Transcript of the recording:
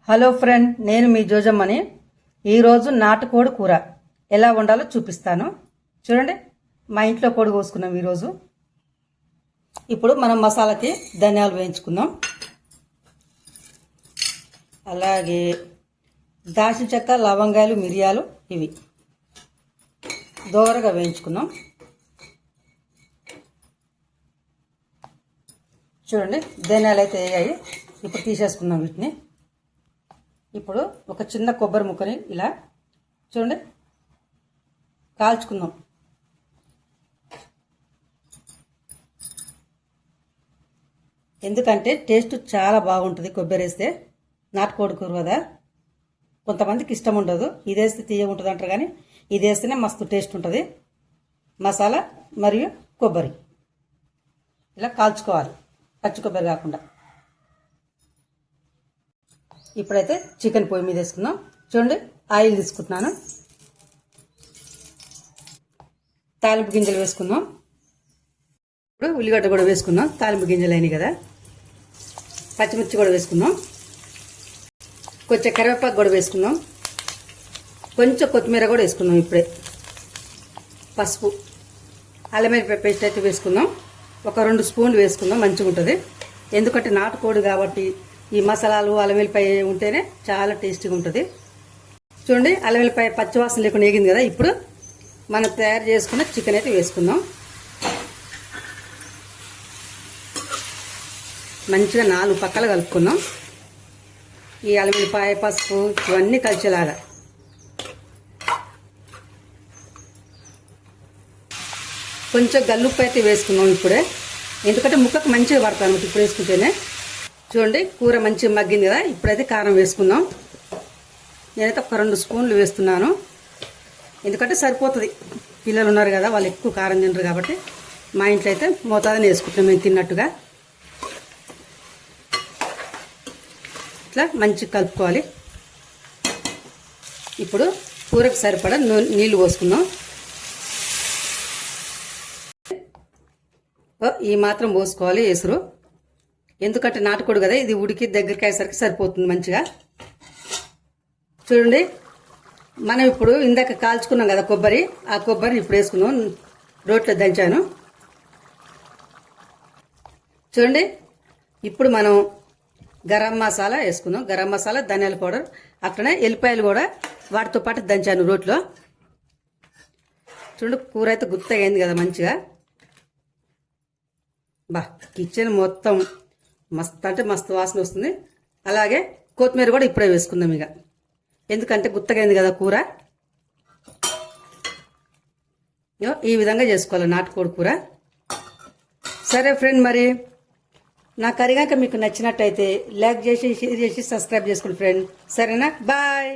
Hello friend, నేను మీ జోజమ్మని. ఈరోజు నాటుకోడి కూర ఎలా వండాలో చూపిస్తాను. చూడండి, మా ఇంట్లో కోడి కోసుకున్నాం ఈరోజు. ఇప్పుడు మనం మసాలాకి ధనియాలు వేయించుకుందాం. అలాగే దాల్చిన చెక్క, లవంగాలు, మిరియాలు ఇవి దోరగా వేయించుకుందాం. చూడండి, ధనియాలు అయితే వేయాయి. ఇప్పుడు తీసేసుకుందాం వీటిని. ఇప్పుడు ఒక చిన్న కొబ్బరి ముక్కని ఇలా చూడండి కాల్చుకుందాం. ఎందుకంటే టేస్ట్ చాలా బాగుంటుంది కొబ్బరి వేస్తే. నాటుకోడి కూర కదా, కొంతమందికి ఇష్టం ఉండదు. ఇది వేస్తే తీయ ఉంటుంది అంటారు, కానీ ఇది వేస్తేనే మస్తు టేస్ట్ ఉంటుంది. మసాలా మరియు కొబ్బరి ఇలా కాల్చుకోవాలి, పచ్చి కొబ్బరి కాకుండా. ఇప్పుడైతే చికెన్ పొయ్యి మీద వేసుకుందాం. చూడండి, ఆయిల్ తీసుకుంటున్నాను. తాలింపు గింజలు వేసుకుందాం. ఇప్పుడు ఉల్లిగడ్డ కూడా వేసుకుందాం. తాలింపు గింజలు అయినాయి కదా. పచ్చిమిర్చి కూడా వేసుకుందాం. కొంచెం కరివేపాకు కూడా వేసుకుందాం. కొంచెం కొత్తిమీర కూడా వేసుకుందాం. ఇప్పుడే పసుపు, అల్లం వెల్లుల్లి పేస్ట్ అయితే వేసుకుందాం. ఒక 2 స్పూన్లు వేసుకుందాం, మంచిగా ఉంటుంది. ఎందుకంటే నాటుకోడి కాబట్టి ఈ మసాలాలు అల్లం వెల్లిపాయ ఉంటేనే చాలా టేస్టీగా ఉంటుంది. చూడండి, అల్లం వెల్లిపాయ పచ్చివాసన లేకుండా వేగింది కదా. ఇప్పుడు మనం తయారు చేసుకున్న చికెన్ అయితే వేసుకుందాం. మంచిగా 4 పక్కలు కలుపుకుందాం. ఈ అల్లం వెల్లిపాయ, పసుపు ఇవన్నీ కలిసేలాగా. కొంచెం గల్లుప్పు అయితే వేసుకుందాం ఇప్పుడే, ఎందుకంటే ముక్కకు మంచిగా పడతాను ఇప్పుడు వేసుకుంటేనే. చూడండి, కూర మంచిగా మగ్గింది కదా. ఇప్పుడైతే కారం వేసుకుందాం. నేనైతే ఒక 2 స్పూన్లు వేస్తున్నాను, ఎందుకంటే సరిపోతుంది. పిల్లలు ఉన్నారు కదా, వాళ్ళు ఎక్కువ కారం తినరు కాబట్టి మా ఇంట్లో అయితే మోతాదని వేసుకుంటున్నాం మేము తిన్నట్టుగా. ఇట్లా మంచిగా కలుపుకోవాలి. ఇప్పుడు కూరకు సరిపడా నీళ్లు పోసుకుందాం. ఈ మాత్రం పోసుకోవాలి ఎసురు, ఎందుకంటే నాటుకోడు కదా, ఇది ఉడికి దగ్గరికి అయ్యేసరికి సరిపోతుంది మంచిగా. చూడండి, మనం ఇప్పుడు ఇందాక కాల్చుకున్నాం కదా కొబ్బరి, ఆ కొబ్బరిని ఇప్పుడు వేసుకుందాం. రోట్లో దంచాను. చూడండి, ఇప్పుడు మనం గరం మసాలా వేసుకుందాం. గరం మసాలా, ధనియాల పౌడర్, అట్లనే ఎల్లిపాయలు కూడా వాటితో పాటు దంచాను రోట్లో. చూడండి, కూర అయితే గుత్తగా అయింది కదా మంచిగా. కిచెన్ మొత్తం మస్తు అంటే మస్తు వాసన వస్తుంది. అలాగే కొత్తిమీర కూడా ఇప్పుడే వేసుకుందాం ఇక, ఎందుకంటే గుత్తగైంది కదా కూర. ఈ విధంగా చేసుకోవాలి నాటుకోడి కూర. సరే ఫ్రెండ్, మరి నా కర్రీ కనుక మీకు నచ్చినట్టయితే లైక్ చేసి, షేర్ చేసి, సబ్స్క్రైబ్ చేసుకోండి ఫ్రెండ్. సరేనా? బాయ్.